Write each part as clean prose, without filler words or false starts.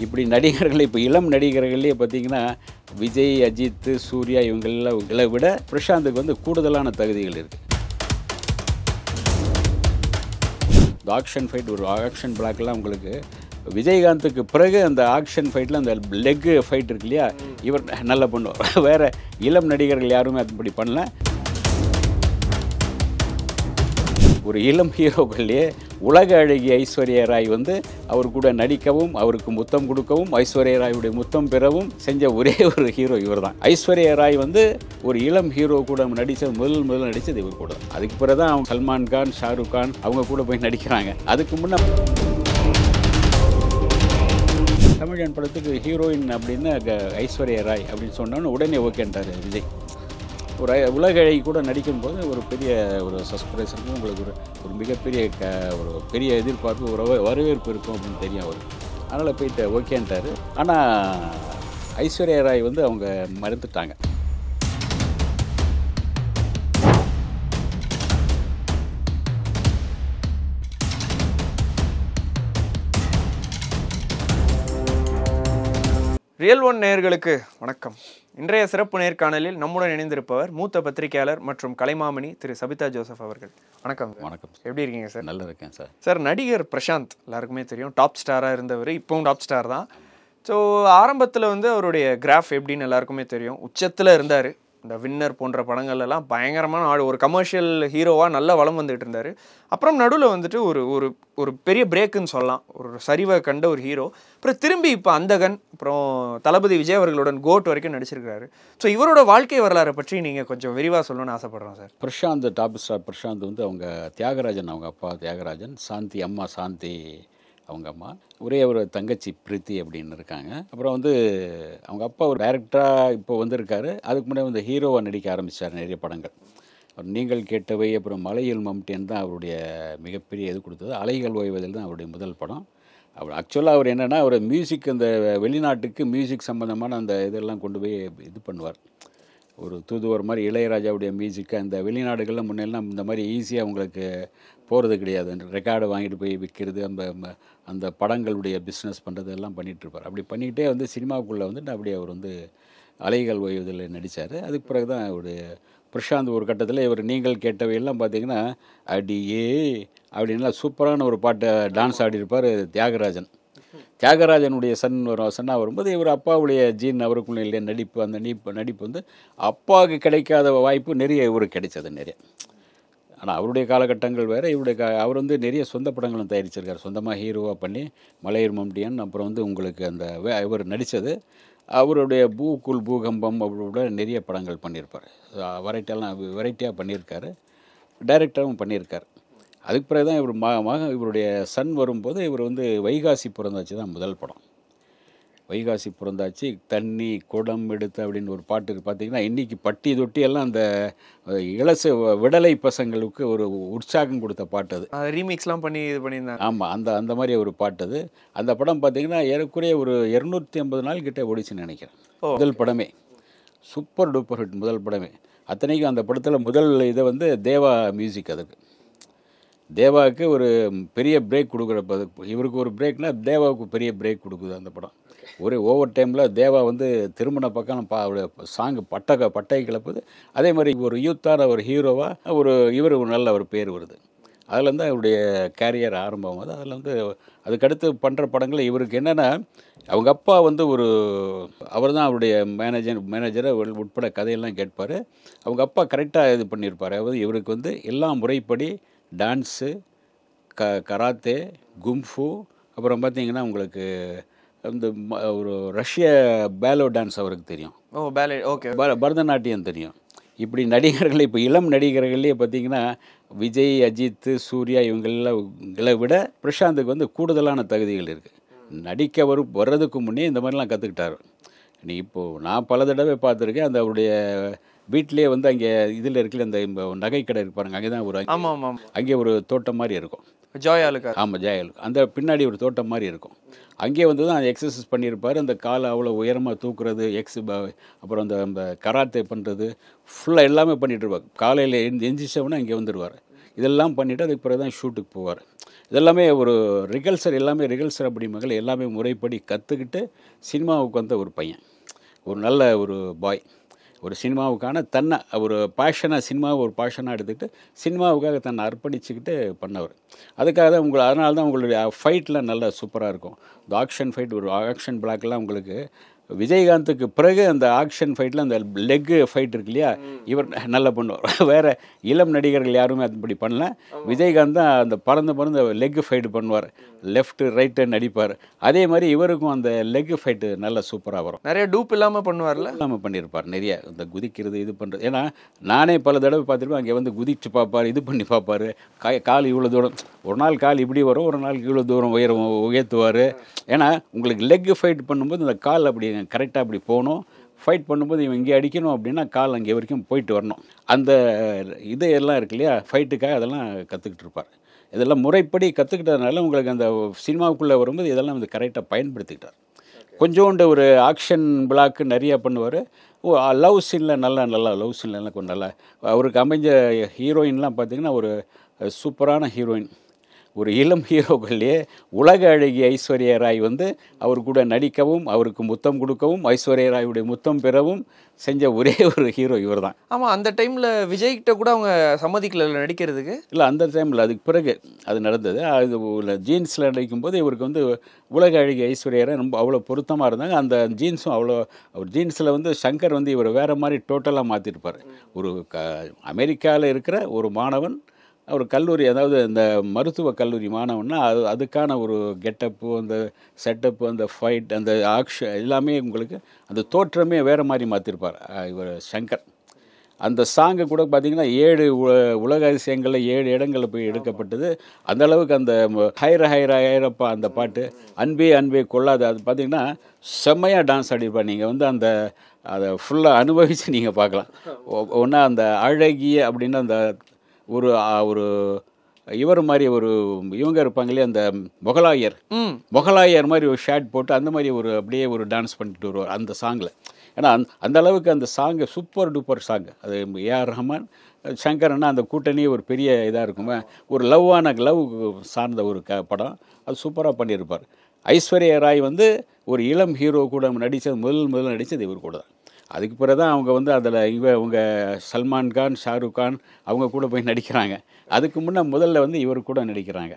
இப்படி நடிகர்கள் இப்போ இளம் நடிகர்களே பார்த்தீங்கன்னா விஜய், அஜித், சூர்யா இவங்களை விட பிரசாந்துக்கு வந்து கூடுதலான தகுதிகள் இருக்குது. இந்த ஆக்ஷன் ஃபைட், ஒரு ஆக்ஷன் பிளாக்லாம் உங்களுக்கு விஜயகாந்துக்கு பிறகு அந்த ஆக்ஷன் ஃபைட்டில் அந்த லெக் ஃபைட் இருக்கு இல்லையா, இவர் நல்லா பண்ணுவார். வேறு இளம் நடிகர்கள் யாருமே அப்படி பண்ணல. ஒரு இளம் ஹீரோக்கள்லேயே உலக அழகி ஐஸ்வர்யா ராய் வந்து அவர் கூட நடிக்கவும், அவருக்கு முத்தம் கொடுக்கவும், ஐஸ்வர்யா ராயுடைய முத்தம் பெறவும் செஞ்ச ஒரே ஒரு ஹீரோ இவர் தான். ஐஸ்வர்யா ராய் வந்து ஒரு இளம் ஹீரோ கூட நடித்தது முதல் நடித்தது இவர் கூட. அதுக்கு பிறகு தான் அவங்க சல்மான் கான், ஷாருக் கான் அவங்க கூட போய் நடிக்கிறாங்க. அதுக்கு முன்னே தமிழன் படத்துக்கு ஹீரோயின் அப்படின்னு ஐஸ்வர்யா ராய் அப்படின்னு சொன்னோன்னு உடனே ஓகேன்ட்டார் விஜய். ஒரு உலக அழகி கூட நடிக்கும்போது ஒரு பெரிய ஒரு சஸ்பென்ஸ் இருக்கும், உங்களுக்கு ஒரு மிகப்பெரிய ஒரு பெரிய எதிர்பார்ப்பு, ஒரு வரவேற்பு இருக்கும் அப்படின்னு தெரியும் அவர். அதனால் போயிட்டு ஓகேன்ட்டார். ஆனால் ஐஸ்வர்யா ராய் வந்து அவங்க மறுத்துட்டாங்க. ரியல் ஒன் நேயர்களுக்கு வணக்கம். இன்றைய சிறப்பு நேர்காணலில் நம்முடன் இணைந்திருப்பவர் மூத்த பத்திரிகையாளர் மற்றும் கலைமாமணி திரு சபிதா ஜோசப் அவர்கள். வணக்கம். வணக்கம். எப்படி இருக்கீங்க சார்? நல்லா இருக்கேன் சார். சார், நடிகர் பிரசாந்த் எல்லாருக்குமே தெரியும், டாப் ஸ்டாராக இருந்தவர், இப்போவும் டாப் ஸ்டார் தான். ஸோ ஆரம்பத்தில் வந்து அவருடைய கிராஃப் எப்படின்னு எல்லாருக்குமே தெரியும். உச்சத்தில் இருந்தார். இந்த வின்னர் போன்ற படங்கள்லாம் பயங்கரமான ஒரு கமர்ஷியல் ஹீரோவாக நல்லா வளம் வந்துட்டு இருந்தார். அப்புறம் நடுவில் வந்துட்டு ஒரு ஒரு ஒரு பெரிய பிரேக்குன்னு சொல்லலாம், ஒரு சரிவை கண்ட ஒரு ஹீரோ. அப்புறம் திரும்பி இப்போ அந்தகன், அப்புறம் தளபதி விஜய் அவர்களுடன் கோட் வரைக்கும் நடிச்சிருக்காரு. ஸோ இவரோட வாழ்க்கை வரலாறை பற்றி நீங்கள் கொஞ்சம் விரிவாக சொல்லணும்னு ஆசைப்படுறோம் sir. Prashanth, top star Prashanth வந்து அவங்க தியாகராஜன், அவங்க அப்பா தியாகராஜன், சாந்தி அம்மா சாந்தி அவங்க அம்மா, ஒரே ஒரு தங்கச்சி பிரீத்தி அப்படின்னு இருக்காங்க. அப்புறம் வந்து அவங்க அப்பா ஒரு டைரக்டராக இப்போ வந்திருக்காரு. அதுக்கு முன்னாடி வந்து ஹீரோவாக நடிக்க ஆரம்பித்தார் நிறைய படங்கள். நீங்கள் கேட்டவை, அப்புறம் மலையில் மம்டியன் தான் அவருடைய மிகப்பெரிய இது கொடுத்தது. அலைகள் ஓய்வதில் தான் அவருடைய முதல் படம். அவர் ஆக்சுவலாக அவர் என்னென்னா, ஒரு மியூசிக், அந்த வெளிநாட்டுக்கு மியூசிக் சம்மந்தமான அந்த இதெல்லாம் கொண்டு போய் இது பண்ணுவார். ஒரு தூதுவர் மாதிரி இளையராஜாவுடைய மியூசிக்கு அந்த வெளிநாடுகளில் முன்னெல்லாம் இந்த மாதிரி ஈஸியாக அவங்களுக்கு போகிறது கிடையாது. ரெக்கார்டு வாங்கிட்டு போய் விற்கிறது, அந்த படங்களுடைய பிஸ்னஸ் பண்ணுறது எல்லாம் பண்ணிகிட்ருப்பார். அப்படி பண்ணிக்கிட்டே வந்து சினிமாவுக்குள்ளே வந்துட்டு அப்படியே அவர் வந்து அலைகள் ஓய்வதில் நடித்தார். அதுக்கு பிறகு தான் ஒரு பிரசாந்த் ஒரு கட்டத்தில் இவர் நீங்கள் கேட்டவையெல்லாம் பார்த்திங்கன்னா அடியே அப்படின்லாம் சூப்பரான ஒரு பாட்டை டான்ஸ் ஆடிருப்பார் தியாகராஜன். தியாகராஜனுடைய சன்னாக வரும்போது இவர் அப்பாவுடைய ஜீன் அவருக்குள்ள இல்லையா நடிப்பு, அந்த நடிப்பு வந்து அப்பாவுக்கு கிடைக்காத வாய்ப்பு நிறைய இவருக்கு கிடைச்சது நிறைய. ஆனால் அவருடைய காலகட்டங்கள் வேறு, அவர் வந்து நிறைய சொந்த படங்களும் தயாரிச்சிருக்கார், சொந்தமாக ஹீரோவாக பண்ணி. மலையூர் மம்டியன், அப்புறம் வந்து உங்களுக்கு அந்த இவர் நடித்தது, அவருடைய பூகம்பம் அவரோட நிறைய படங்கள் பண்ணியிருப்பார். வெரைட்டியாக பண்ணியிருக்காரு, டைரக்டரும் பண்ணியிருக்கார். அதுக்கு பிறகு தான் இவர் இவருடைய சன் வரும்போது இவர் வந்து வைகாசி பிறந்தாச்சு தான் முதல் படம். வைகாசி பிறந்தாச்சு, தண்ணி குடம் எடுத்து அப்படின்னு ஒரு பாட்டுக்கு பார்த்தீங்கன்னா இன்றைக்கி பட்டி தொட்டி எல்லாம் அந்த இளசு விடலை பசங்களுக்கு ஒரு உற்சாகம் கொடுத்த பாட்டு அது. ரீமிக்ஸ்லாம் பண்ணி இது பண்ணியிருந்தாங்க. ஆமாம், அந்த மாதிரி ஒரு பாட்டு அது. அந்த படம் பார்த்திங்கன்னா ஏறக்குறைய ஒரு 250 நாள் கிட்டே ஓடிச்சுன்னு நினைக்கிறேன். முதல் படமே சூப்பர் டூப்பர் ஹிட், முதல் படமே. அத்தனைக்கும் அந்த படத்தில் முதல் இதை வந்து தேவா மியூசிக். அதுக்கு தேவாவுக்கு ஒரு பெரிய பிரேக் கொடுக்குறப்ப, இவருக்கு ஒரு பிரேக்னால் தேவாவுக்கு பெரிய பிரேக் கொடுக்குது அந்த படம். ஒரு ஓவர் டைமில் தேவா வந்து திருமண பக்கம் சாங்கு பட்டை கிளப்புது. அதே மாதிரி ஒரு யூத்தான ஒரு ஹீரோவாக இவர் ஒரு நல்ல ஒரு பேர் வருது. அதில் தான் இவருடைய கேரியர் ஆரம்பமாகுது. அதில் வந்து அதுக்கடுத்து பண்ணுற படங்கள் இவருக்கு என்னென்னா, அவங்க அப்பா வந்து அவர் தான் அவருடைய மேனேஜரை உட்பட கதையெல்லாம் கேட்பார். அவங்க அப்பா கரெக்டாக இது பண்ணியிருப்பார். அதாவது இவருக்கு வந்து எல்லா முறைப்படி டான்ஸு, கராத்தே, கும்ஃபு, அப்புறம் பார்த்திங்கன்னா உங்களுக்கு இந்த ஒரு ரஷ்ய பேலோ டான்ஸ் அவருக்கு தெரியும். ஓகே, பரதநாட்டியம் தெரியும். இப்படி நடிகர்கள் இப்போ இளம் நடிகர்களே பார்த்திங்கன்னா விஜய், அஜித், சூர்யா இவங்களை விட பிரசாந்துக்கு வந்து கூடுதலான தகுதிகள் இருக்குது. நடிக்க வர்றதுக்கு முன்னே இந்த மாதிரிலாம் கற்றுக்கிட்டார். இப்போது நான் பல தடவை பார்த்துருக்கேன். அந்த அவருடைய வீட்டிலே வந்து அங்கே இதில் இருக்குல்ல, அந்த நகை கடை இருப்பாருங்க, அங்கே தான் அங்கே ஒரு தோட்டம் மாதிரி இருக்கும். ஜாயாலுக்கு. ஆமாம், ஜாயாலுக்கு. அந்த பின்னாடி ஒரு தோட்டம் மாதிரி இருக்கும். அங்கே வந்து தான் எக்ஸசைஸ் பண்ணியிருப்பார். அந்த காலை அவ்வளோ உயரமாக தூக்குறது, அப்புறம் அந்த கராத்தே பண்ணுறது ஃபுல்லாக எல்லாமே பண்ணிகிட்டு இருப்பார். காலையில் எந்திரிச்சவொன்னே அங்கே வந்துடுவார். இதெல்லாம் பண்ணிவிட்டு அதுக்கு பிறகு தான் ஷூட்டுக்கு போவார். இதெல்லாமே ஒரு ரிகல்சர் அப்படிம்பாங்க, எல்லாமே முறைப்படி கற்றுக்கிட்டு சினிமாவுக்கு வந்த ஒரு பையன், ஒரு நல்ல ஒரு பாய். ஒரு சினிமாவுக்கான தன்னை ஒரு பேஷனாக, சினிமாவை ஒரு பேஷனாக எடுத்துக்கிட்டு சினிமாவுக்காக தன்னை அர்ப்பணிச்சுக்கிட்டு பண்ணவர். அதுக்காக தான் அதனால தான் உங்களுடைய ஃபைட்லாம் நல்லா சூப்பராக இருக்கும். இந்த ஆக்ஷன் ஃபைட், ஒரு ஆக்ஷன் பிளாக்லாம் உங்களுக்கு விஜயகாந்துக்கு பிறகு அந்த ஆக்ஷன் ஃபைட்டில் அந்த லெக்கு ஃபைட் இருக்கு இல்லையா, இவர் நல்லா பண்ணுவார். வேறு இளம் நடிகர்கள் யாருமே அப்படி பண்ணல. விஜயகாந்த் தான் அந்த பறந்து லெக்கு ஃபைட்டு பண்ணுவார், லெஃப்ட்டு ரைட்டு நடிப்பார். அதே மாதிரி இவருக்கும் அந்த லெக்கு ஃபைட்டு நல்லா சூப்பராக வரும். நிறைய டூப் இல்லாமல் பண்ணுவார்ல, இல்லாமல் பண்ணியிருப்பார். நிறைய இந்த குதிக்கிறது இது பண்ணுறது. ஏன்னா நானே பல தடவை பார்த்துருப்பேன், அங்கே வந்து குதிச்சு பார்ப்பார், இது பண்ணி பார்ப்பார். கால் இவ்வளோ தூரம், ஒரு நாள் கால் இப்படி வரும், ஒரு நாள் இவ்வளோ தூரம் உயர்த்துவார். ஏன்னா உங்களுக்கு லெக்கு ஃபைட் பண்ணும்போது இந்த கால் அப்படி கரெக்டாக அப்படி போகணும். ஃபைட் பண்ணும்போது இவன் இங்கே அடிக்கணும் அப்படின்னா கால் அங்கே வரைக்கும் போயிட்டு வரணும். அந்த எல்லாம் இருக்கு இல்லையா, ஃபைட்டுக்காக அதெல்லாம் கற்றுக்கிட்டு இருப்பார். இதெல்லாம் முறைப்படி கற்றுக்கிட்டதுனால உங்களுக்கு அந்த சினிமாவுக்குள்ளே வரும்போது இதெல்லாம் வந்து கரெக்டாக பயன்படுத்திக்கிட்டார். கொஞ்சோண்டு ஒரு ஆக்ஷன் பிளாக்கு நிறையா பண்ணுவார். லவ் சீனில் நல்லா லவ் சீன்லாம் கொஞ்சம் நல்லா அவருக்கு அமைஞ்ச ஹீரோயின்லாம் பார்த்திங்கன்னா ஒரு சூப்பரான ஹீரோயின். ஒரு இளம் ஹீரோக்கள்லேயே உலக அழகி ஐஸ்வர்யா ராய் வந்து அவர் கூட நடிக்கவும், அவருக்கு முத்தம் கொடுக்கவும், ஐஸ்வர்யா ராயுடைய முத்தம் பெறவும் செஞ்ச ஒரே ஒரு ஹீரோ இவர் தான். ஆமாம், அந்த டைமில் விஜய்கிட்ட கூட அவங்க சம்மதிக்கல நடிக்கிறதுக்கு. இல்லை, அந்த டைமில் அதுக்கு பிறகு அது நடந்தது. அது ஜீன்ஸில் நடிக்கும்போது இவருக்கு வந்து உலக அழகி ஐஸ்வர்யா ராய் ரொம்ப அவ்வளோ பொருத்தமாக இருந்தாங்க. அந்த ஜீன்ஸும் அவ்வளோ, அவர் ஜீன்ஸில் வந்து சங்கர் வந்து இவர் வேறு மாதிரி டோட்டலாக மாற்றிருப்பார். ஒரு அமெரிக்காவில் இருக்கிற ஒரு மாணவன், ஒரு கல்லூரி, அதாவது இந்த மருத்துவ கல்லூரி மாணவன்னா அதுக்கான ஒரு கெட்டப்பு, அந்த செட்டப்பு, அந்த ஃபைட், அந்த ஆக்ஷன் எல்லாமே உங்களுக்கு அந்த தோற்றமே வேறு மாதிரி மாற்றிருப்பார் இவர் சங்கர். அந்த சாங்கு கூட பார்த்திங்கன்னா 7 உலக அதிசயங்களில் 7 இடங்களில் போய் எடுக்கப்பட்டது. அந்த அளவுக்கு அந்த ஹைரப்பா அந்த பாட்டு, அன்பே கொள்ளாது, அது பார்த்திங்கன்னா செம்மையாக டான்ஸ் ஆடிருப்பார். நீங்கள் வந்து அதை ஃபுல்லாக அனுபவித்து நீங்கள் பார்க்கலாம். ஒன்றா அந்த அழகிய அப்படின்னு அந்த ஒரு இவர் மாதிரி இவங்க இருப்பாங்களே, அந்த மொகலாயர் மாதிரி ஒரு ஷர்ட் போட்டு அந்த மாதிரி அப்படியே ஒரு டான்ஸ் பண்ணிட்டு வருவார் அந்த சாங்கில். ஏன்னா அந்த அளவுக்கு அந்த சாங்கு சூப்பர் டூப்பர் சாங். அது ஏஆர் ரஹ்மான், சங்கர்னா அந்த கூட்டணியே ஒரு பெரிய இதாக இருக்குமே. ஒரு லவ் சார்ந்த ஒரு படம். அது சூப்பராக பண்ணியிருப்பார். ஐஸ்வர்யா ராய் வந்து ஒரு இளம் ஹீரோ கூட நடித்தது, முதல்ல நடித்தது இவர் கூட தான். அதுக்கு பிறகு தான் அவங்க வந்து அதில் இவங்க சல்மான் கான், ஷாருக் கான் அவங்க கூட போய் நடிக்கிறாங்க. அதுக்கு முதல்ல வந்து இவர் கூட நடிக்கிறாங்க,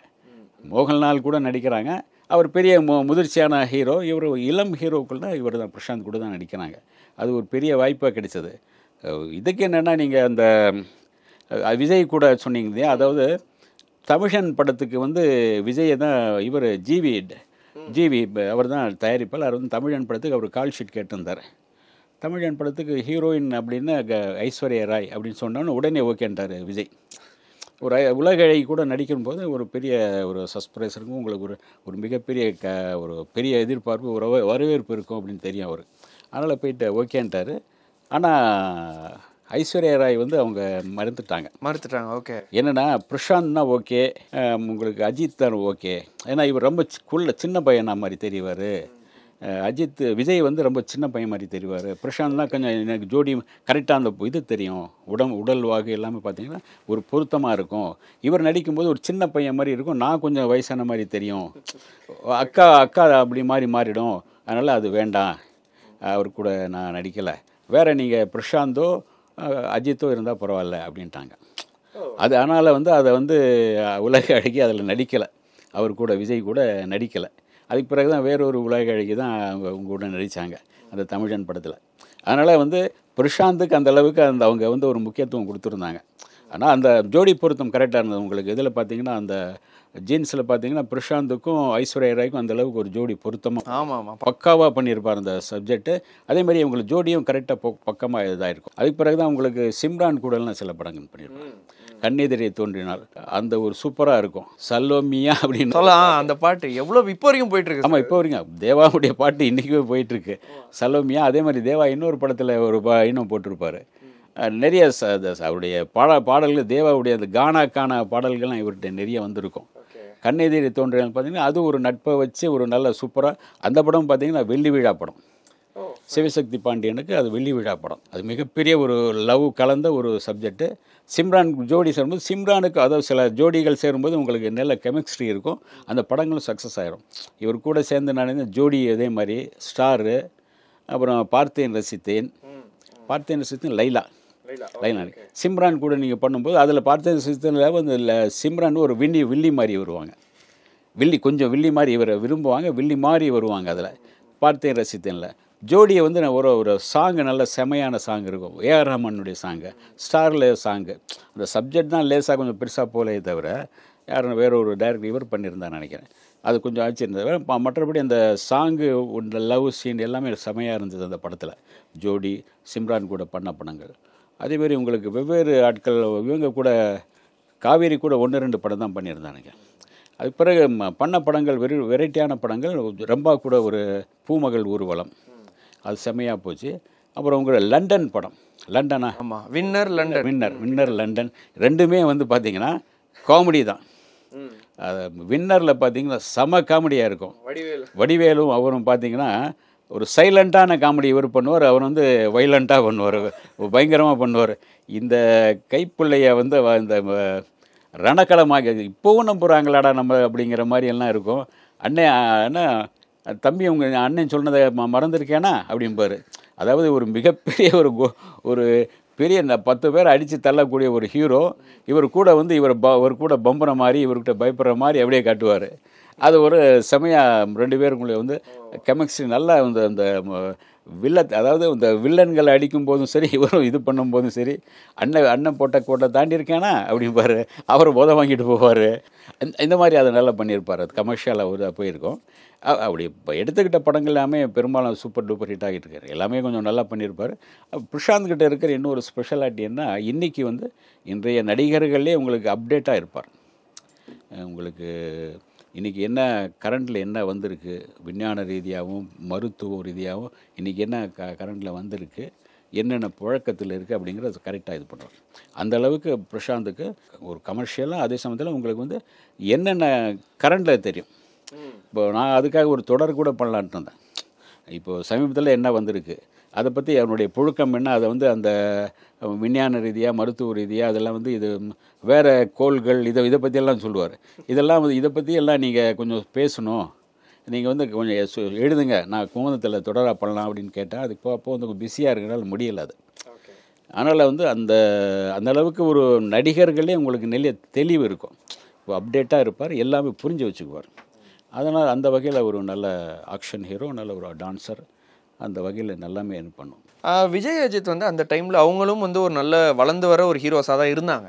மோகன்லால் கூட நடிக்கிறாங்க. அவர் பெரிய முதிர்ச்சியான ஹீரோ, இவர் இளம் ஹீரோக்குள்ள இவர் தான் பிரசாந்த் கூட தான் நடிக்கிறாங்க. அது ஒரு பெரிய வாய்ப்பாக கிடைச்சது. இதுக்கு என்னென்னா, நீங்கள் அந்த விஜய் கூட சொன்னீங்க இல்லையா, அதாவது தமிழன் படத்துக்கு வந்து விஜயை தான் இவர் ஜிவி அவர் தான் தயாரிப்பாளர். அவர் வந்து தமிழன் படத்துக்கு அவர் கால் ஷீட் கேட்டிருந்தார். தமிழன் படத்துக்கு ஹீரோயின் அப்படின்னு ஐஸ்வர்யா ராய் அப்படின்னு சொன்னோன்னு உடனே ஓகேன்ட்டார் விஜய். ஒரு உலக அழகி கூட நடிக்கும்போது ஒரு பெரிய ஒரு சஸ்பிரைஸ் இருக்கும் உங்களுக்கு, ஒரு மிகப்பெரிய ஒரு பெரிய எதிர்பார்ப்பு, ஒரு வரவேற்பு இருக்கும் அப்படின்னு தெரியும் அவர். அதனால் போயிட்டு ஓகேன்ட்டார். ஆனால் ஐஸ்வர்யா ராய் வந்து அவங்க மறுத்துட்டாங்க. ஓகே, என்னென்னா பிரசாந்த்னா ஓகே, உங்களுக்கு அஜித் தான் ஓகே. ஏன்னா இவர் ரொம்ப சின்ன பையனா மாதிரி தெரிவார். விஜய் வந்து ரொம்ப சின்ன பையன் மாதிரி தெரிவார். பிரசாந்த்னா கொஞ்சம் எனக்கு ஜோடி கரெக்டாக அந்த இது தெரியும், உடல் வாகு எல்லாமே பார்த்தீங்கன்னா ஒரு பொருத்தமாக இருக்கும். இவர் நடிக்கும்போது ஒரு சின்ன பையன் மாதிரி இருக்கும், நான் கொஞ்சம் வயசான மாதிரி தெரியும், அக்கா அப்படி மாறிடும். அதனால் அது வேண்டாம், அவர் கூட நான் நடிக்கலை, வேறு நீங்கள் பிரசாந்தோ அஜித்தோ இருந்தால் பரவாயில்ல அப்படின்ட்டாங்க. அதனால் வந்து அதை வந்து உலக அழகி அதில் நடிக்கலை, அவர் கூட விஜய் கூட நடிக்கலை. அதுக்கு பிறகு தான் வேறொரு உலக அழகி தான் அவங்க கூட நடித்தாங்க அந்த தமிழன் படத்தில். அதனால் வந்து பிரசாந்துக்கு அந்த அளவுக்கு அவங்க வந்து ஒரு முக்கியத்துவம் கொடுத்துருந்தாங்க. ஆனால் அந்த ஜோடி பொருத்தம் கரெக்டாக இருந்தது உங்களுக்கு. இதில் பார்த்தீங்கன்னா அந்த ஜீன்ஸில் பார்த்தீங்கன்னா பிரசாந்துக்கும் ஐஸ்வர்யா ராய்க்கும் அந்த அளவுக்கு ஒரு ஜோடி பொருத்தமாக பக்காவாக பண்ணியிருப்பார் அந்த சப்ஜெக்ட்டு. அதே மாதிரி உங்களுக்கு ஜோடியும் கரெக்டாக பக்கமாக இதாக இருக்கும். அதுக்கு பிறகு தான் உங்களுக்கு சிம்ரான் கூடலாம் சில படங்கள் பண்ணியிருப்பாங்க. கண்ணெதிரே தோன்றினால் அந்த ஒரு சூப்பராக இருக்கும். சல்லோமியா அப்படின்னு அந்த பாட்டு எவ்வளோ இப்போ வரைக்கும் போயிட்டுருக்கு. ஆமாம், இப்போ வரைக்கும் தேவாவுடைய பாட்டு இன்றைக்குமே போயிட்டுருக்கு சல்லோமியா. அதே மாதிரி தேவா இன்னொரு படத்தில் ஒரு இன்னும் போட்டிருப்பார். நிறைய அவருடைய பாடல்கள், தேவாவுடைய அந்த கானா பாடல்கள்லாம் இவர்கிட்ட நிறைய வந்திருக்கும். கண்ணெதிரே தோன்றினால் பார்த்தீங்கன்னா அது ஒரு நட்பை வச்சு ஒரு நல்ல சூப்பராக. அந்த படம் பார்த்தீங்கன்னா வெள்ளி விழா படம். சிவசக்தி பாண்டியனுக்கு அது வெள்ளி விழா படம். அது மிகப்பெரிய ஒரு லவ் கலந்த ஒரு சப்ஜெக்ட்டு. சிம்ரான் ஜோடி சேரும்போது சிம்ரானுக்கு அதாவது சில ஜோடிகள் சேரும்போது உங்களுக்கு நல்ல கெமிஸ்ட்ரி இருக்கும், அந்த படங்களும் சக்ஸஸ் ஆயிரும். இவர் கூட சேர்ந்து நான் ஜோடி அதே மாதிரி ஸ்டாரு, அப்புறம் பார்த்தேன் ரசித்தேன், லைலா சிம்ரான் கூட நீங்கள் பண்ணும்போது அதில் பார்த்தேன் ரசித்தேனில் வந்து சிம்ரான் ஒரு வில்லி மாதிரி வருவாங்க. கொஞ்சம் வில்லி மாதிரி இவரை விரும்புவாங்க, வில்லி மாதிரி வருவாங்க. அதில் பார்த்தேன் ரசித்தேனில் ஜோடியை வந்து நான் ஒரு சாங்கு நல்ல செமையான சாங் இருக்கும், ஏஆர் ரஹ்மானுடைய சாங்கு, ஸ்டாரில் சாங்கு. அந்த சப்ஜெக்ட் தான் லேசாக கொஞ்சம் பெருசாக போலே தவிர யாரும் வேற ஒரு டைரக்டர் இவர் பண்ணியிருந்தான்னு நினைக்கிறேன். அது கொஞ்சம் ஆச்சரியிருந்தது. மற்றபடி அந்த சாங்கு லவ் சீன் எல்லாமே செமையாக இருந்தது அந்த படத்தில். ஜோடி சிம்ரான் கூட பண்ண படங்கள். அதேமாதிரி உங்களுக்கு வெவ்வேறு ஆட்கள் இவங்க கூட காவேரி கூட 1-2 படம் தான் பண்ணியிருந்தானுங்க. அதுக்கு பிறகு பண்ண படங்கள் வெரைட்டியான படங்கள். ரொம்ப கூட ஒரு பூமகள் ஊர்வலம், அது செம்மையாக போச்சு. அப்புறம் உங்களோட லண்டன் படம், லண்டனா ஆமாம், வின்னர் லண்டன் ரெண்டுமே வந்து பார்த்தீங்கன்னா காமெடி தான். வின்னரில் பார்த்தீங்கன்னா செம காமெடியாக இருக்கும். வடிவேலும் அவரும் பார்த்தீங்கன்னா ஒரு சைலண்ட்டான காமெடி இவர் பண்ணுவார், அவர் வந்து வைலண்ட்டாக பண்ணுவார், பயங்கரமாக பண்ணுவார். இந்த கைப்பிள்ளைய வந்து இந்த ரணக்கலமாக இப்போவும் நம்புகிறாங்களாடா நம்ம அப்படிங்கிற மாதிரி எல்லாம் இருக்கும். அண்ணா தம்பி உங்கள் அண்ணன் சொன்னதை மறந்துருக்கேனா அப்படிம்பார். அதாவது ஒரு மிகப்பெரிய ஒரு பெரிய 10 பேரை அடித்து தள்ளக்கூடிய ஒரு ஹீரோ, இவர் கூட வந்து இவர் கூட பம்புற மாதிரி இவர்கிட்ட பயப்படுற மாதிரி அப்படியே காட்டுவார். அது ஒரு செமையாக 2 பேருக்குள்ளே வந்து கெமிஸ்ட்ரி நல்லா அந்த அதாவது இந்த வில்லன்களை அடிக்கும் போதும் சரி, இவரும் இது பண்ணும்போதும் சரி, அண்ணன் போட்ட கோட்டை தாண்டி இருக்கானா அப்படிம்பார், அவர் போதை வாங்கிட்டு போவார். இந்த மாதிரி அதை நல்லா பண்ணியிருப்பார். அது கமர்ஷியலாக ஒரு போயிருக்கும். அப்படி இப்போ எடுத்துக்கிட்ட படங்கள் எல்லாமே பெரும்பாலும் சூப்பர் டூப்பர் ஹிட் ஆகிட்டு இருக்காரு. எல்லாமே கொஞ்சம் நல்லா பண்ணியிருப்பார். பிரசாந்த் கிட்ட இருக்கிற இன்னொரு ஸ்பெஷாலிட்டி என்ன, இன்றைக்கி வந்து இன்றைய நடிகர்களே உங்களுக்கு அப்டேட்டாக இருப்பார். உங்களுக்கு இன்றைக்கி என்ன கரண்டில் என்ன வந்திருக்கு, விஞ்ஞான ரீதியாகவும் மருத்துவ ரீதியாகவும் இன்றைக்கி என்ன கரண்டில் வந்திருக்கு, என்னென்ன புழக்கத்தில் இருக்குது அப்படிங்கிறது கரெக்டாக இது பண்ணுவார். அந்த அளவுக்கு பிரசாந்துக்கு ஒரு கமர்ஷியலாக, அதே சமயத்தில் உங்களுக்கு வந்து என்னென்ன கரண்டில் தெரியும். இப்போ நான் அதுக்காக ஒரு தொடர் கூட பண்ணலான்ட்டு இருந்தேன். இப்போது சமீபத்தில் என்ன வந்திருக்கு, அதை பற்றி அவனுடைய புழுக்கம் என்ன, அதை வந்து அந்த விஞ்ஞான ரீதியாக மருத்துவ ரீதியாக அதெல்லாம் வந்து இது வேறு கோள்கள் இதை பற்றியெல்லாம் சொல்லுவார். இதெல்லாம் வந்து இதை பற்றி எல்லாம் நீங்கள் கொஞ்சம் பேசணும், நீங்கள் வந்து கொஞ்சம் எழுதுங்க, நான் குமுதத்தில் தொடராக பண்ணலாம் அப்படின்னு கேட்டேன். அதுக்கு அப்போது வந்து பிஸியாக இருக்கிறனால முடியலை அது. அதனால் வந்து அந்த அளவுக்கு ஒரு நடிகர்களே உங்களுக்கு நிறைய தெளிவு இருக்கும். இப்போ அப்டேட்டாக இருப்பார், எல்லாமே புரிஞ்சு வச்சுக்குவார். அதனால் அந்த வகையில் ஒரு நல்ல ஆக்ஷன் ஹீரோ, நல்ல ஒரு டான்ஸர், அந்த வகையில் நல்லாமே என்ன பண்ணும். விஜய் அஜித் வந்து அந்த டைமில் அவங்களும் வந்து ஒரு நல்ல வளர்ந்து வர ஒரு ஹீரோஸாக தான் இருந்தாங்க.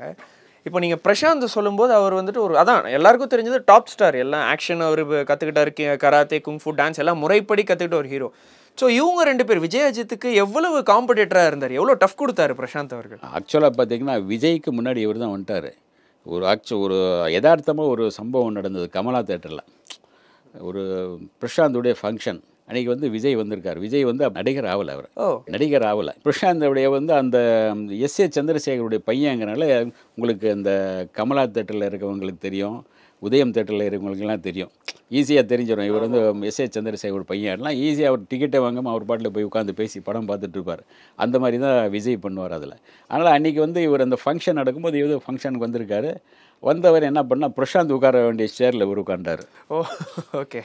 இப்போ நீங்கள் பிரசாந்த் சொல்லும்போது அவர் வந்துட்டு ஒரு அதான் எல்லாருக்கும் தெரிஞ்சது டாப் ஸ்டார், எல்லாம் ஆக்ஷன் அவர் கற்றுக்கிட்டாரு, கராத்தே குங்ஃபு டான்ஸ் எல்லாம் முறைப்படி கற்றுக்கிட்ட ஒரு ஹீரோ. ஸோ இவங்க 2 பேர் விஜய் அஜித்துக்கு எவ்வளவு காம்படேட்டராக இருந்தார், எவ்வளோ டஃப் கொடுத்தாரு பிரசாந்த் அவர்கள்? ஆக்சுவலாக பார்த்தீங்கன்னா விஜய்க்கு முன்னாடி இவர் தான் வந்துட்டார். ஒரு யதார்த்தமாக ஒரு சம்பவம் நடந்தது கமலா தேட்டரில். ஒரு பிரசாந்தோடைய ஃபங்க்ஷன் அன்றைக்கி வந்து விஜய் வந்திருக்கார். விஜய் வந்து நடிகர் ஆகலை, அவர் நடிகர் ஆகலை. பிரசாந்தோடைய வந்து அந்த எஸ்ஏ சந்திரசேகருடைய பையங்கிறனால உங்களுக்கு அந்த கமலா தேட்டரில் இருக்கவங்களுக்கு தெரியும், உதயம் தேட்டரில் இருக்கிறவங்களுக்கெல்லாம் தெரியும், ஈஸியாக தெரிஞ்சிடும். இவர் வந்து எஸ்ஏ சந்திரசேகர் பையன்லாம் ஈஸியாக அவர் டிக்கெட்டை வாங்காமல் அவர் பாட்டில் போய் உட்காந்து பேசி படம் பார்த்துட்டு இருப்பார். அந்த மாதிரி தான் விஜய் பண்ணுவார் அதில். அதனால் அன்றைக்கி வந்து இவர் அந்த ஃபங்க்ஷன் நடக்கும்போது இவர் ஃபங்க்ஷனுக்கு வந்திருக்காரு. வந்தவர் என்ன பண்ணால் பிரசாந்த் உட்கார வேண்டிய சேரில் இவர் உட்காண்டார். ஓகே,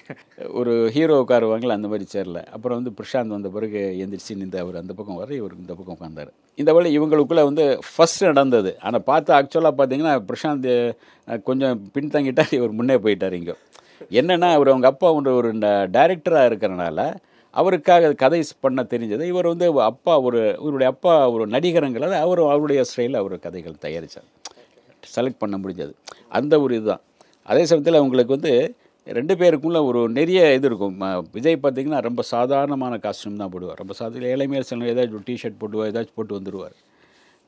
ஒரு ஹீரோ உட்காருவாங்களே அந்த மாதிரி சேரில். அப்புறம் வந்து பிரசாந்த் வந்த பிறகு எந்திரிச்சு நின்று அவர் அந்த பக்கம் வர, இவருக்கு இந்த பக்கம் உட்காந்தார். இந்த வழி இவங்களுக்குள்ளே வந்து ஃபஸ்ட்டு நடந்தது. ஆனால் பார்த்து ஆக்சுவலாக பார்த்தீங்கன்னா பிரசாந்த் கொஞ்சம் பின்தங்கிட்டார், இவர் முன்னே போயிட்டார். இங்கே என்னென்னா அவர் அவங்க அப்பா ஒரு டைரக்டராக இருக்கிறனால அவருக்காக கதை பண்ண தெரிஞ்சது. இவர் வந்து இவருடைய அப்பா ஒரு நடிகருங்கிறத அவருடைய ஸ்டைலில் அவர் கதைகள் தயாரித்தார், செலக்ட் பண்ண முடிஞ்சது. அந்த ஒரு இதுதான். அதே சமயத்தில் உங்களுக்கு வந்து 2 பேருக்குள்ள ஒரு நிறைய இது இருக்கும். விஜய் பார்த்திங்கன்னா ரொம்ப சாதாரணமான காஸ்டியூம் தான் போடுவார். ரொம்ப இளமையாக சில ஏதாச்சும் டிஷர்ட் போட்டுவார், ஏதாச்சும் போட்டு வந்துடுவார்.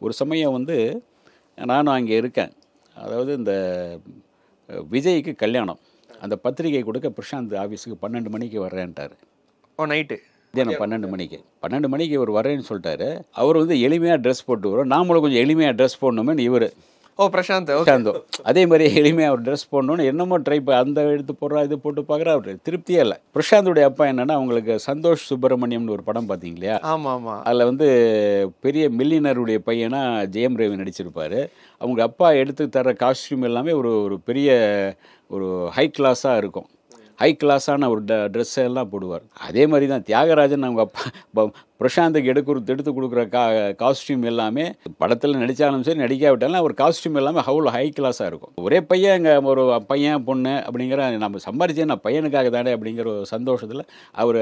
ஒரு சமயம் வந்து நானும் அங்கே இருக்கேன். அதாவது இந்த விஜய்க்கு கல்யாணம், அந்த பத்திரிகை கொடுக்க பிரசாந்த் ஆஃபீஸுக்கு 12 மணிக்கு வர்றேன்ட்டார். நைட்டு மத்தியானம் 12 மணிக்கு இவர் வரேன்னு சொல்லிட்டாரு. அவர் வந்து எளிமையாக ட்ரெஸ் போட்டு வரும், நாமளும் கொஞ்சம் எளிமையாக ட்ரெஸ் போடணுமேனு இவர் ஓ பிரசாந்த், ஓகே. பிரசாந்தோ அதே மாதிரி எளிமையாக அவர் ட்ரெஸ் போடணுன்னு என்னமோ அந்த எடுத்து போடுறா இது போட்டு பார்க்குறா, அவர் திருப்தியே இல்லை. பிரசாந்தோடைய அப்பா என்னன்னா, அவங்களுக்கு சந்தோஷ் சுப்பிரமணியம்னு ஒரு படம் பார்த்தீங்க இல்லையா? ஆமா ஆமா. அதில் வந்து பெரிய மில்லியனருடைய பையனா ஜெயம் ரவி நடிச்சிருப்பார். அவங்க அப்பா எடுத்து தர காஸ்டியூம் எல்லாமே ஒரு ஒரு பெரிய ஒரு ஹை கிளாஸாக இருக்கும். ஹை கிளாஸான ஒரு ட்ரெஸ் எல்லாம் போடுவார். அதே மாதிரி தான் தியாகராஜன் அவங்க அப்பா பிரசாந்துக்கு எடுத்து கொடுக்குற காஸ்டியூம் எல்லாமே படத்தில் நடித்தாலும் சரி நடிக்காவிட்டாலும் அவர் காஸ்டியூம் எல்லாமே அவ்வளோ ஹை கிளாஸாக இருக்கும். ஒரே பையன் இங்கே ஒரு பையன் பொண்ணு அப்படிங்கிற நம்ம சம்பாரிச்சேன் நான் பையனுக்காக தானே அப்படிங்கிற ஒரு சந்தோஷத்தில் அவர்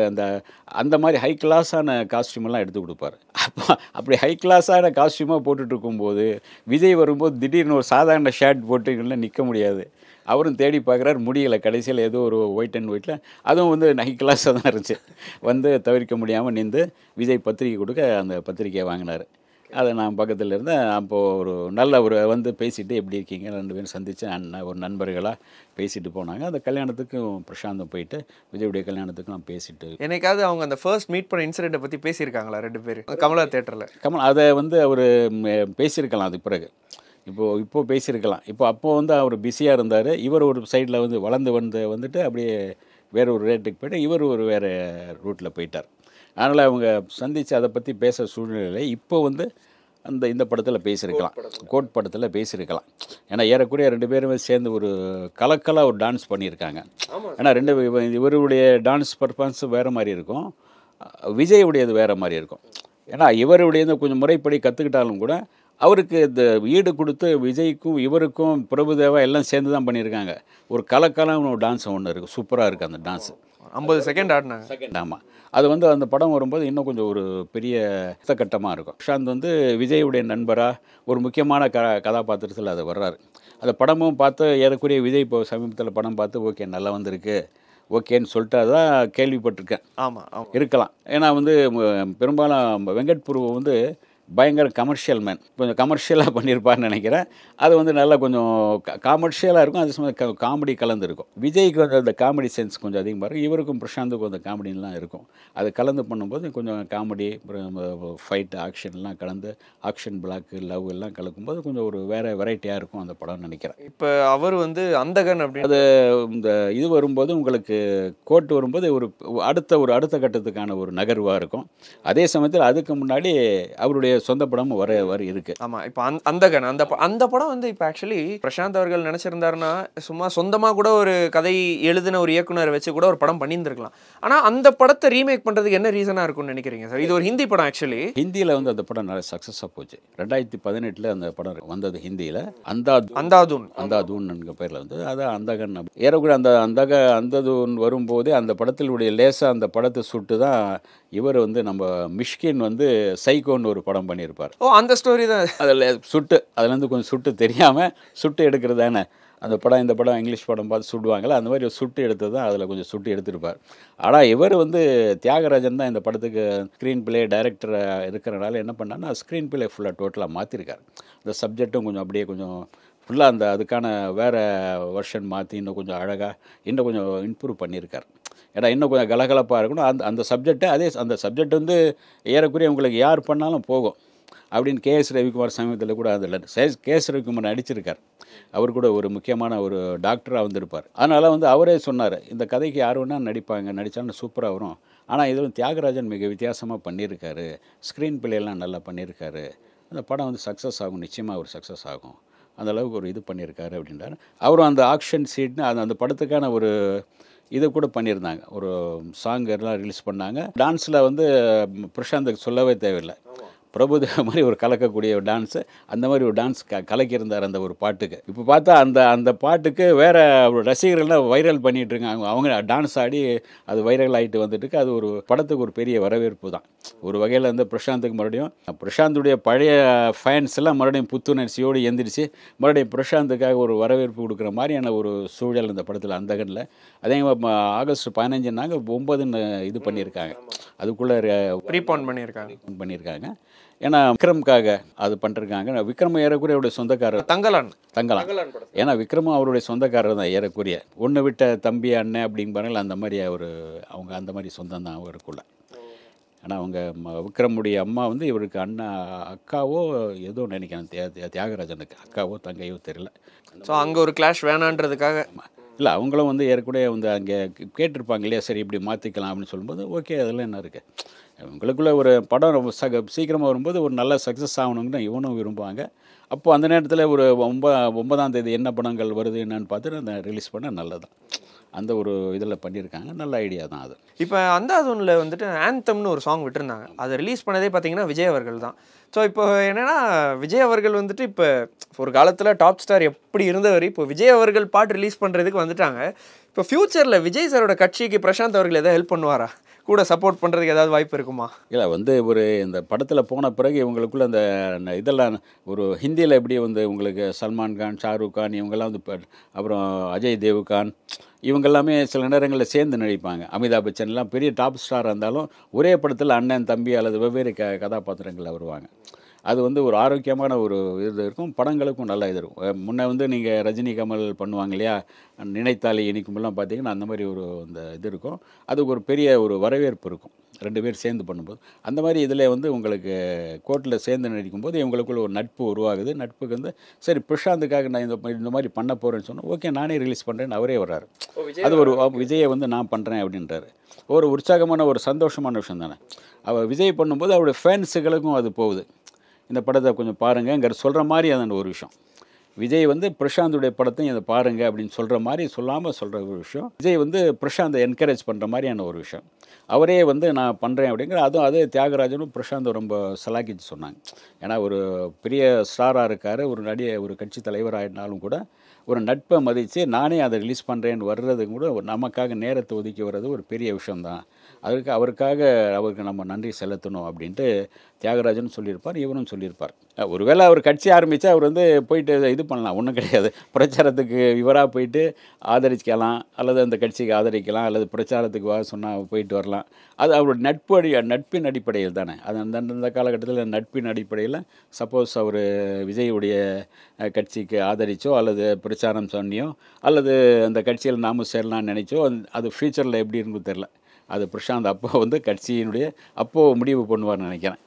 அந்த மாதிரி ஹை கிளாஸான காஸ்டியூம் எல்லாம் எடுத்து கொடுப்பார். அப்படி ஹை கிளாஸான காஸ்டியூமாக போட்டுட்டு இருக்கும்போது விஜய் வரும்போது திடீர்னு ஒரு சாதாரண ஷர்ட் போட்டு நிற்க முடியாது. அவரும் தேடி பார்க்குறாரு, முடியலை. கடைசியில் ஏதோ ஒரு ஒயிட் அண்ட் ஒயிட்டில் அதுவும் வந்து ஹை கிளாஸாக தான் இருந்துச்சு. வந்து தவிர்க்க முடியாமல் நின்று விஜய் பத்திரிக்கை கொடுக்க அந்த பத்திரிக்கையை வாங்கினார். அதை நான் பக்கத்தில் இருந்தேன். அப்போது ஒரு நல்ல ஒரு வந்து பேசிவிட்டு எப்படி இருக்கீங்க 2 பேரும் சந்தித்து ஒரு நண்பர்களாக பேசிட்டு போனாங்க. அந்த கல்யாணத்துக்கும் பிரசாந்தம் போயிட்டு விஜயுடைய கல்யாணத்துக்கும் நான் பேசிட்டு. எனக்காவது அவங்க அந்த ஃபர்ஸ்ட் மீட் பண்ண இன்சிடென்ட்டை பற்றி பேசியிருக்காங்களா 2 பேர் கமலா தேட்டரில்? அதை வந்து அவர் பேசியிருக்கலாம். அதுக்கு பிறகு இப்போ பேசியிருக்கலாம். அப்போது வந்து அவர் பிஸியாக இருந்தார். இவர் ஒரு சைடில் வந்து வந்துட்டு அப்படியே வேறு ஒரு ரேட்டுக்கு போய்ட்டு இவர் ஒரு வேறு ரூட்டில் போயிட்டார். அதனால் அவங்க சந்தித்து அதை பற்றி பேச சூழ்நிலை இப்போ வந்து இந்த படத்தில் பேசியிருக்கலாம், கோட் படத்தில் பேசியிருக்கலாம். ஏன்னா ஏறக்குறைய 2 பேருமே சேர்ந்து ஒரு கலக்கலாக ஒரு டான்ஸ் பண்ணியிருக்காங்க. ஏன்னா இவருடைய டான்ஸ் பர்ஃபார்மன்ஸ் வேறு மாதிரி இருக்கும், விஜயுடையது வேறு மாதிரி இருக்கும். ஏன்னா இவருடையது கொஞ்சம் முறைப்படி கற்றுக்கிட்டாலும் கூட அவருக்கு இந்த ஈடு கொடுத்து விஜய்க்கும் இவருக்கும் பிரபுதேவா எல்லாம் சேர்ந்து தான் பண்ணியிருக்காங்க. ஒரு கலக்கலான ஒரு டான்ஸ் ஒன்று இருக்குது, சூப்பராக இருக்குது அந்த டான்ஸு. 50 செகண்ட் ஆடினாங்க. ஆமாம், அது வந்து அந்த படம் வரும்போது இன்னும் கொஞ்சம் ஒரு பெரிய கட்டமாக இருக்கும். பிரசாந்த் வந்து விஜயுடைய நண்பராக ஒரு முக்கியமான கதாபாத்திரத்தில் அது வர்றாரு. அந்த படமும் பார்த்து ஏறக்குறைய விஜய் இப்போ சமீபத்தில் படம் பார்த்து ஓகே நல்லா வந்திருக்கு ஓகேன்னு சொல்லிட்டு அதான் கேள்விப்பட்டிருக்கேன். ஆமாம் இருக்கலாம். ஏன்னா வந்து பெரும்பாலும் வெங்கட் பிரபு வந்து பயங்கர கமர்ஷியல் மேன், கொஞ்சம் கமர்ஷியலாக பண்ணியிருப்பார்னு நினைக்கிறேன். அது வந்து நல்லா கொஞ்சம் காமர்ஷியலாக இருக்கும், அது சமயம் காமெடி கலந்துருக்கும். விஜய்க்கு வந்து அந்த காமெடி சென்ஸ் கொஞ்சம் அதிகமாக இருக்கும், இவருக்கும் பிரசாந்துக்கும் அந்த காமெடிலாம் இருக்கும். அது கலந்து பண்ணும்போது கொஞ்சம் காமெடி, ஃபைட், ஆக்ஷன்லாம் கலந்து, ஆக்ஷன் பிளாக்கு, லவ் எல்லாம் கலக்கும்போது கொஞ்சம் ஒரு வேறு வெரைட்டியாக இருக்கும் அந்த படம்னு நினைக்கிறேன். இப்போ அவர் வந்து அந்தகன் அப்படி அது இந்த இது வரும்போது உங்களுக்கு கோட் வரும்போது ஒரு அடுத்த கட்டத்துக்கான ஒரு நகர்வாக இருக்கும். அதே சமயத்தில் அதுக்கு முன்னாடி அவருடைய சொந்த படமும் வர இருக்கு. ஆமா, இப்போ அந்தகன் அந்த படம் வந்து இப்போ ஆக்சுவலி பிரசாந்த் அவர்கள் நினைச்சிருந்தாருன்னா சும்மா சொந்தமா கூட ஒரு கதை எழுதின ஒரு இயக்குனரை வச்சு கூட ஒரு படம் பண்ணியிருந்திருக்கலாம். ஆனா அந்த படத்தை ரீமேக் பண்றதுக்கு என்ன ரீசனா இருக்கும்னு நினைக்கிறீங்க சார்? இது ஒரு ஹிந்தி படம். ஆக்சுவலி ஹிந்தியில் வந்து அந்த படம் நிறைய சக்ஸஸாக போச்சு. 2018 அந்த படம் வந்தது ஹிந்தியில். அந்தாதூன் பேரில் வந்து அதான் அந்தகன். ஏறக்குள்ள அந்ததூன் வரும்போதே அந்த படத்தினுடைய லேசாக அந்த படத்தை சுட்டு தான் இவர் வந்து நம்ம மிஷ்கின் வந்து சைக்கோன்னு ஒரு படம் பண்ணியிருப்பார். அந்த ஸ்டோரி தான் அதில் அதுலேருந்து கொஞ்சம் சுட்டு தெரியாமல் சுட்டு எடுக்கிறது தானே அந்த படம். இந்த படம் இங்கிலீஷ் படம் பார்த்து சுடுவாங்கள்ல, அந்த மாதிரி சுட்டு எடுத்து தான் அதில் கொஞ்சம் சுட்டு எடுத்திருப்பார். ஆனால் இவர் வந்து தியாகராஜன் தான் இந்த படத்துக்கு ஸ்க்ரீன் பிளே டைரக்டராக இருக்கிறனால என்ன பண்ணான்னா ஸ்க்ரீன் பிளே ஃபுல்லாக டோட்டலாக மாற்றிருக்கார். அந்த சப்ஜெக்டும் கொஞ்சம் அப்படியே கொஞ்சம் ஃபுல்லாக அதுக்கான வேறு வெர்ஷன் மாற்றி இன்னும் கொஞ்சம் அழகாக இன்னும் கொஞ்சம் இம்ப்ரூவ் பண்ணியிருக்கார். ஏன்னா இன்னும் கொஞ்சம் கலகலப்பாக இருக்கணும் அந்த சப்ஜெக்டை. அந்த சப்ஜெக்ட் வந்து ஏறக்குறைய உங்களுக்கு யார் பண்ணாலும் போகும் அப்படின்னு கேஎஸ் ரவிக்குமார் சமீபத்தில் கூட அதில் கேஎஸ் ரவிக்குமார் நடிச்சிருக்கார். அவர் கூட ஒரு முக்கியமான ஒரு டாக்டராக வந்திருப்பார். அதனால் வந்து அவரே சொன்னார், இந்த கதைக்கு யார் வேணால் நடிச்சாலும் சூப்பராக வரும். ஆனால் இதுவும் தியாகராஜன் மிக வித்தியாசமாக பண்ணியிருக்காரு, ஸ்க்ரீன் பிளேலாம் நல்லா பண்ணியிருக்காரு, அந்த படம் வந்து சக்ஸஸ் ஆகும், நிச்சயமாக ஒரு சக்ஸஸ் ஆகும், அந்தளவுக்கு ஒரு இது பண்ணியிருக்காரு அப்படின்றார். அவரும் அந்த ஆக்ஷன் சீட்னு அந்த படத்துக்கான ஒரு இது கூட பண்ணியிருந்தாங்க, ஒரு சாங் எல்லாம் ரிலீஸ் பண்ணாங்க. டான்ஸில் வந்து பிரசாந்துக்கு சொல்லவே தேவையில்லை, பிரபுதேவா மாதிரி ஒரு கலக்கக்கூடிய ஒரு டான்ஸு, அந்த மாதிரி ஒரு டான்ஸ் கலக்கியிருந்தார் அந்த ஒரு பாட்டுக்கு. இப்போ பார்த்தா அந்த பாட்டுக்கு வேறு ரசிகர்கள்லாம் வைரல் பண்ணிகிட்டு இருக்காங்க. அவங்க டான்ஸ் ஆடி அது வைரல் ஆகிட்டு வந்துட்டு அது ஒரு படத்துக்கு ஒரு பெரிய வரவேற்பு தான். ஒரு வகையில் வந்து பிரசாந்துக்கு மறுபடியும் பிரசாந்துடைய பழைய ஃபேன்ஸ் எல்லாம் மறுபடியும் புத்துணர்ச்சியோடு எந்திரிச்சு மறுபடியும் பிரசாந்துக்காக ஒரு வரவேற்பு கொடுக்குற மாதிரியான ஒரு சூழல் இந்த படத்தில் அந்தகனில். அதே ஆகஸ்ட் 15 9 இது பண்ணியிருக்காங்க, அதுக்குள்ளே ப்ரீபான் பண்ணியிருக்காங்க. ஏன்னா விக்ரமுக்காக அது பண்ணிருக்காங்க. விக்ரம் ஏறக்குறைய அவருடைய சொந்தக்காரர் தங்கலான். ஏன்னா விக்ரமும் அவருடைய சொந்தக்காரர் தான் ஏறக்குறைய. ஒன்று விட்ட தம்பி அண்ணன் அப்படிங்கிறாங்கள, அந்த மாதிரி அவங்க அந்த மாதிரி சொந்தம் தான் அவருக்குள்ள. ஆனால் அவங்க விக்ரமுடைய அம்மா வந்து இவருக்கு அக்காவோ ஏதோ நினைக்கிறேன், தியாகராஜனுக்கு அக்காவோ தங்கையோ தெரியல. ஸோ அங்கே ஒரு கிளாஷ் வேணான்றதுக்காக. இல்லை, அவங்களும் வந்து ஏற்கனவே வந்து அங்கே கேட்டிருப்பாங்க இல்லையா, சரி இப்படி மாற்றிக்கலாம் அப்படின்னு சொல்லும்போது ஓகே, அதெல்லாம் என்ன இருக்குது, உங்களுக்குள்ளே ஒரு படம் சீக்கிரமாக வரும்போது ஒரு நல்ல சக்ஸஸ் ஆகணுங்கன்னு இவனும் விரும்புவாங்க. அப்போது அந்த நேரத்தில் ஒரு 9ஆம் தேதி என்ன படங்கள் வருது என்னன்னு பார்த்துட்டு அந்த ரிலீஸ் பண்ண நல்லதான். அந்த ஒரு இதில் பண்ணியிருக்காங்க, நல்ல ஐடியா தான் அது. இப்போ அந்தாதுனில் வந்துட்டு ஆந்தம்னு ஒரு சாங் விட்டுருந்தாங்க, அதை ரிலீஸ் பண்ணதே பார்த்தீங்கன்னா விஜய் அவர்கள் தான். ஸோ இப்போ என்னென்னா விஜய் அவர்கள் வந்துட்டு இப்போ ஒரு காலத்தில் டாப் ஸ்டார் எப்படி இருந்தவர், இப்போ விஜய் அவர்கள் பாட்டு ரிலீஸ் பண்ணுறதுக்கு வந்துட்டாங்க. இப்போ ஃப்யூச்சரில் விஜய் சாரோட கட்சிக்கு பிரசாந்த் அவர்கள் எதாவது ஹெல்ப் பண்ணுவாரா, கூட சப்போர்ட் பண்ணுறதுக்கு ஏதாவது வாய்ப்பு இருக்குமா? இல்லை வந்து ஒரு இந்த படத்தில் போன பிறகு இவங்களுக்குள்ள அந்த இதெல்லாம் ஒரு ஹிந்தியில் எப்படி வந்து உங்களுக்கு சல்மான் கான், ஷாருக் கான் இவங்கெல்லாம் வந்து அப்புறம் அஜய் தேவ்கான் இவங்கெல்லாமே சில நேரங்களில் சேர்ந்து நடிப்பாங்க. அமிதாப் பச்சன்லாம் பெரிய டாப் ஸ்டாராக இருந்தாலும் ஒரே படத்தில் அண்ணன் தம்பி அல்லது வெவ்வேறு கதாபாத்திரங்களில் வருவாங்க. அது வந்து ஒரு ஆரோக்கியமான ஒரு இது இருக்கும், படங்களுக்கும் நல்ல இது இருக்கும். முன்ன வந்து நீங்கள் ரஜினி கமல் பண்ணுவாங்க இல்லையா, நினைத்தாலே இனிக்குமெல்லாம் பார்த்தீங்கன்னா அந்த மாதிரி ஒரு இந்த இது இருக்கும், அதுக்கு ஒரு பெரிய ஒரு வரவேற்பு இருக்கும் 2 பேர் சேர்ந்து பண்ணும்போது. அந்த மாதிரி இதில் வந்து உங்களுக்கு கோர்ட்டில் சேர்ந்து நடிக்கும்போது இவங்களுக்குள்ள ஒரு நட்பு உருவாகுது. நட்புக்கு வந்து சரி பிரசாந்துக்காக நான் இந்த மாதிரி பண்ண போகிறேன்னு சொன்னால் ஓகே நானே ரிலீஸ் பண்ணுறேன்னு அவரே வர்றாரு. அது ஒரு விஜயை வந்து நான் பண்ணுறேன் அப்படின்றாரு. ஒரு உற்சாகமான ஒரு சந்தோஷமான விஷயம் தானே. அவர் விஜய் பண்ணும்போது அவருடைய ஃபேன்ஸுகளுக்கும் அது போகுது, இந்த படத்தை கொஞ்சம் பாருங்கங்கிற சொல்கிற மாதிரி அது ஒரு விஷயம். விஜய் வந்து பிரசாந்துடைய படத்தையும் இதை பாருங்க அப்படின்னு சொல்கிற மாதிரி சொல்லாமல் சொல்கிற ஒரு விஷயம். விஜய் வந்து பிரசாந்தை என்கரேஜ் பண்ணுற மாதிரியான ஒரு விஷயம். அவரே வந்து நான் பண்ணுறேன் அப்படிங்கிற அதுவும் அதே தியாகராஜனும் பிரசாந்தை ரொம்ப சலாக்கிச்சு சொன்னாங்க. ஏன்னா ஒரு பெரிய ஸ்டாராக இருக்கார், ஒரு கட்சி தலைவராகினாலும் கூட ஒரு நட்பை மதித்து நானே அதை ரிலீஸ் பண்ணுறேன்னு வர்றதுக்கு கூட நமக்காக நேரத்தை ஒதுக்கி வர்றது ஒரு பெரிய விஷயந்தான். அவருக்கு நம்ம நன்றி செலுத்தணும் அப்படின்ட்டு தியாகராஜன் சொல்லியிருப்பார், இவரும் சொல்லியிருப்பார். ஒருவேளை அவர் கட்சி ஆரம்பித்தா அவர் வந்து போயிட்டு இது பண்ணலாம், ஒன்றும் கிடையாது. பிரச்சாரத்துக்கு இவராக போயிட்டு ஆதரிக்கலாம், அல்லது அந்த கட்சிக்கு ஆதரிக்கலாம், அல்லது பிரச்சாரத்துக்கு சொன்னால் போயிட்டு வரலாம். அது அவருடைய நட்பின் அடிப்படையில் தானே. அது அந்த காலகட்டத்தில் நட்பின் அடிப்படையில் சப்போஸ் அவர் விஜயுடைய கட்சிக்கு ஆதரித்தோ அல்லது பிரச்சாரம் சொன்னியோ அல்லது அந்த கட்சியில் நாமும் சேரலாம்னு நினைச்சோ அது ஃப்யூச்சரில் எப்படி இருக்குன்னு தெரில. அது பிரசாந்த் அப்போ வந்து கட்சியினுடைய அப்போது முடிவு பண்ணுவார்னு நினைக்கிறேன்.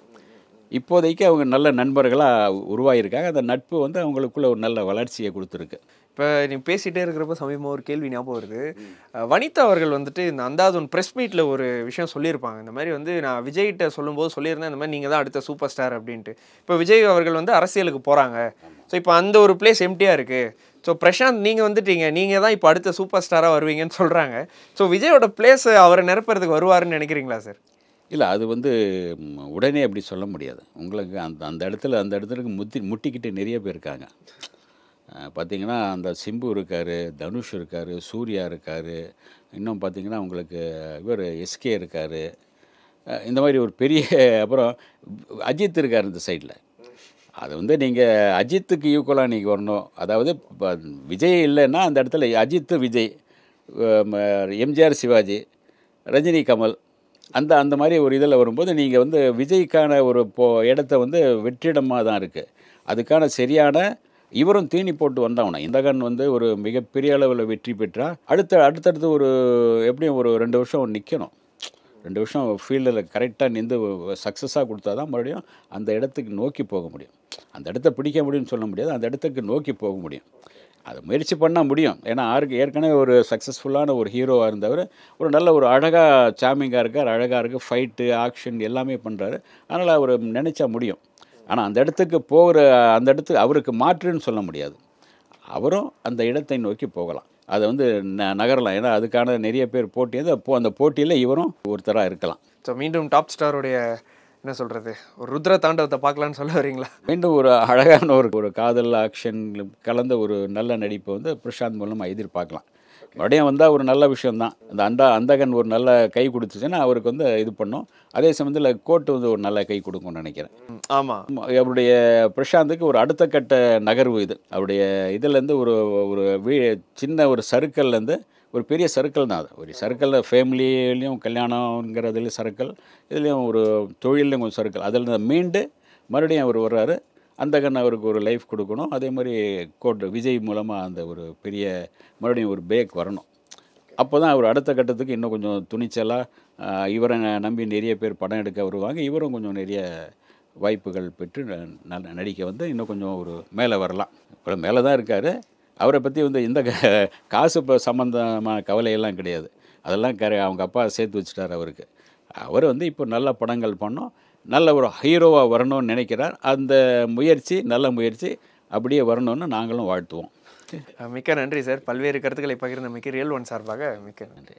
இப்போதைக்கு அவங்க நல்ல நண்பர்களாக உருவாகியிருக்காங்க. அந்த நட்பு வந்து அவங்களுக்குள்ள ஒரு நல்ல வளர்ச்சியை கொடுத்துருக்கு. இப்போ நீ பேசிகிட்டே இருக்கிறப்ப சமீபமாக ஒரு கேள்வி ஞாபகம் வருது. வனிதா அவர்கள் வந்துட்டு இந்த அந்தாதுன் ப்ரெஸ் மீட்டில் ஒரு விஷயம் சொல்லியிருப்பாங்க. இந்த மாதிரி வந்து நான் விஜய்கிட்ட சொல்லும்போது சொல்லியிருந்தேன், இந்த மாதிரி நீங்கள் தான் அடுத்த சூப்பர் ஸ்டார் அப்படின்ட்டு. இப்போ விஜய் அவர்கள் வந்து அரசியலுக்கு போகிறாங்க. ஸோ இப்போ அந்த ஒரு பிளேஸ் எம்டியாக இருக்குது. ஸோ பிரசாந்த் நீங்கள் வந்துட்டீங்க, நீங்கள் தான் இப்போ அடுத்த சூப்பர் ஸ்டாராக வருவீங்கன்னு சொல்கிறாங்க. ஸோ விஜயோட பிளேஸை அவரை நிரப்புறதுக்கு வருவாருன்னு நினைக்கிறீங்களா சார்? இல்லை, அது வந்து உடனே அப்படி சொல்ல முடியாது. உங்களுக்கு அந்த இடத்துக்கு முட்டிக்கிட்டு நிறைய பேர் இருக்காங்க. பார்த்திங்கன்னா அந்த சிம்பு இருக்கார், தனுஷ் இருக்கார், சூர்யா இருக்கார், இன்னும் பார்த்திங்கன்னா உங்களுக்கு இவர் எஸ்கே இருக்கார், இந்த மாதிரி ஒரு பெரிய அப்புறம் அஜித் இருக்கார் இந்த சைடில். அது வந்து நீங்கள் அஜித்துக்கு ஈக்குவலாக நீங்கள் வரணும். அதாவது விஜய் இல்லைன்னா அந்த இடத்துல அஜித்து விஜய், எம்ஜிஆர் சிவாஜி, ரஜினி கமல், அந்த மாதிரி ஒரு இதில் வரும்போது நீங்கள் வந்து விஜய்க்கான ஒரு இடத்த வந்து வெற்றிடமாக தான் இருக்குது. அதுக்கான சரியான இவரும் தீனி போட்டு வந்தாகணும். இந்தகன் வந்து ஒரு மிகப்பெரிய அளவில் வெற்றி பெற்றால் அடுத்தடுத்து ஒரு எப்படியும் ஒரு 2 வருஷம் நிற்கணும். 2 வருஷம் ஃபீல்டில் கரெக்டாக நின்று சக்ஸஸாக கொடுத்தா தான் மறுபடியும் அந்த இடத்துக்கு நோக்கி போக முடியும். அந்த இடத்த பிடிக்க முடியும்னு சொல்ல முடியாது, அந்த இடத்துக்கு நோக்கி போக முடியும். அதை முயற்சி பண்ணால் முடியும். ஏன்னா ஏற்கனவே ஒரு சக்ஸஸ்ஃபுல்லான ஒரு ஹீரோவாக இருந்தவர் ஒரு நல்ல ஒரு அழகாக சாமிங்காக இருக்கார், அழகாக இருக்குது, ஃபைட்டு ஆக்ஷன் எல்லாமே பண்ணுறாரு. அதனால் அவர் நினச்சா முடியும். ஆனால் அந்த இடத்துக்கு அவருக்கு மாற்றுன்னு சொல்ல முடியாது. அவரும் அந்த இடத்தை நோக்கி போகலாம், அதை வந்து நகரலாம். ஏன்னா அதுக்கான நிறைய பேர் போட்டி அந்த போட்டியில் இவரும் ஒருத்தராக இருக்கலாம். ஸோ மீண்டும் டாப் ஸ்டாருடைய என்ன சொல்கிறது, ஒரு ருத்ர தாண்டவத்தை பார்க்கலான்னு சொல்ல வரீங்களா? மீண்டும் ஒரு அழகான ஒரு காதல் ஆக்ஷன் கலந்த ஒரு நல்ல நடிப்பை வந்து பிரசாந்த் மூலமாக எதிர்பார்க்கலாம். மறுபடியும் வந்தால் ஒரு நல்ல விஷயந்தான். அந்தகன் ஒரு நல்ல கை கொடுத்துச்சுன்னா அவருக்கு வந்து இது பண்ணும். அதே சமயத்தில் கோர்ட்டு வந்து ஒரு நல்ல கை கொடுக்கும்னு நினைக்கிறேன். ஆமாம், அவருடைய பிரசாந்துக்கு ஒரு அடுத்த கட்ட நகர்வு இது. அவருடைய இதுலேருந்து ஒரு சின்ன ஒரு சர்க்கிள்லேருந்து ஒரு பெரிய சர்க்கிள் தான். அது ஒரு சர்க்கிளில் ஃபேமிலியிலையும் கல்யாணங்கிறதுலையும் சர்க்கிள், இதுலேயும் ஒரு தொழிலையும் கொஞ்சம் சர்க்கிள், அதில் மீண்டு மறுபடியும் அவர் வர்றாரு. அந்தகன் அவருக்கு ஒரு லைஃப் கொடுக்கணும். அதே மாதிரி விஜய் மூலமாக அந்த ஒரு பெரிய மறுபடியும் ஒரு பிரேக் வரணும். அப்போ தான் அவர் அடுத்த கட்டத்துக்கு இன்னும் கொஞ்சம் துணிச்சலாக இவரை நம்பி நிறைய பேர் படம் எடுக்க வருவாங்க. இவரும் கொஞ்சம் நிறைய வாய்ப்புகள் பெற்று நடிக்க வந்து இன்னும் கொஞ்சம் ஒரு மேலே வரலாம். இப்போ மேலே தான் இருக்கார். அவரை பற்றி வந்து இந்த காசு சம்மந்தமான கவலையெல்லாம் கிடையாது. அதெல்லாம் அவங்க அப்பா சேர்த்து வச்சுட்டார் அவருக்கு. அவர் வந்து இப்போ நல்ல படங்கள் பண்ணோம், நல்ல ஒரு ஹீரோவாக வரணும்னு நினைக்கிறார். அந்த முயற்சி நல்ல முயற்சி அப்படியே வரணும்னு நாங்களும் வாழ்த்துவோம். மிக்க நன்றி சார். பல்வேறு கருத்துக்களை பகிர்ந்த மிக்க ரியல் ஒன் சார்பாக மிக்க நன்றி.